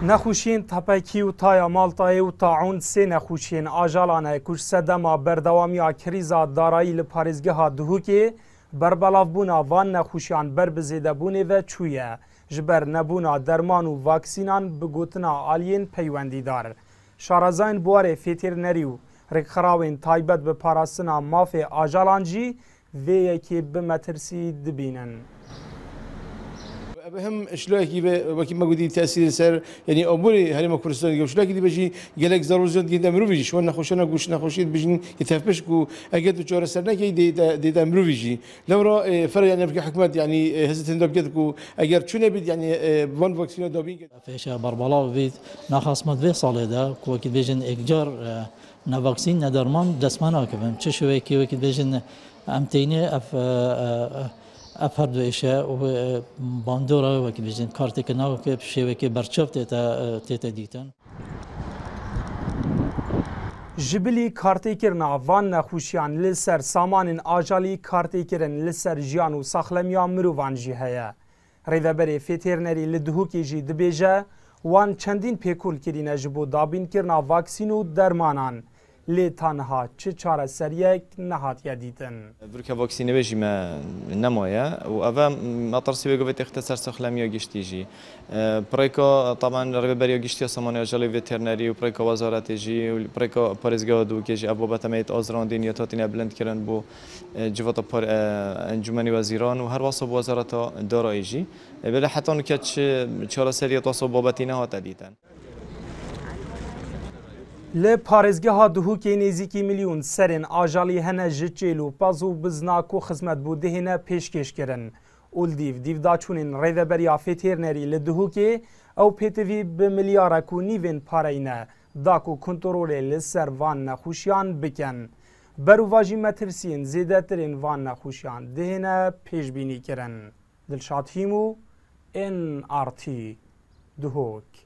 نخوشین تپکی و تایا مالتای و طاعون سه نخوشین آجالانه کش سدما بردوامی کریزا دارایی لپارزگه ها دهوکی بربلاف بونا وان نخوشیان بربزیده بونه و چویه جبر نبونا درمان و واکسینان بگوتنا آلین پیوندی دار شارزاین بواره فیتر نریو رکخراوین تایبت به پاراسنا ماف آجالانجی و یکی به مترسی دبینن بهم شلوكي وكي ما قلت تاثير سر يعني اموري هري ما كردستان شلوكي دي بيجي قالك ضروري جد امرو بيجي شو نخوشنا قوش نخوشيت بيجي يتفبش كو اجد جور سرنا كي دي امرو بيجي لو را فرق يعني في حكومه يعني هزت هندب قد كو اگر شنو بيد يعني فون فاكسين دوبين فيش بربلا بيت نخاص مد سال ده كو كي بيجن اجار نفاكسين ندرمان دسمانا كم چه شوي كي كي بيجن امتيني افرد ویشه و باندورا و که بیشتر کارتی که ناو که شیوه که برچاف تیتا دیتن. جبلی کارتی کرنا وان نخوشیان لسر سامان آجالی کارتی کرن لسر جیان و ساخلمیا مروان جیهیا. ریدبری فیترنری لدهو که جی دبیجه وان چندین پیکول کرینه جبو دابین کرنا واکسین و درمانان. لی تنها چه چاره سریک نهات یادیدن. برکه واکسینه بچی ما نمایه و اوه مطرسی بگویت اختصار سخلمی گشتیجی. پریکا طبعا ربیبری گشتی سامانه اجالی وترنری و پریکا وزارت جی و پریکا پارزگاه دو که جی ابو بتمایت آزراندین یا تاتین بلند کردن بو جوات پر انجمنی وزیران و هر واسه وزارت دارایی جی. بله حتی نکته چاره سریت واسه بابتینه ها تدیدن. ل پارزگه ها دهوکی نزیکی میلیون سرین آجالی هنه جچیلو پازو بزناکو خدمت بوده هنه پیشکش کرن. اول دیو داچونین ریدبری آفیتیر نری لدهوکی او پیتوی به میلیارکو نیوین پارینه داکو کنترول لسر وان نخوشیان بکن. برواجی مترسین زیده ترین وان نخوشیان دهنه پیش بینی کرن. دلشاد هیمو NRT دهوک.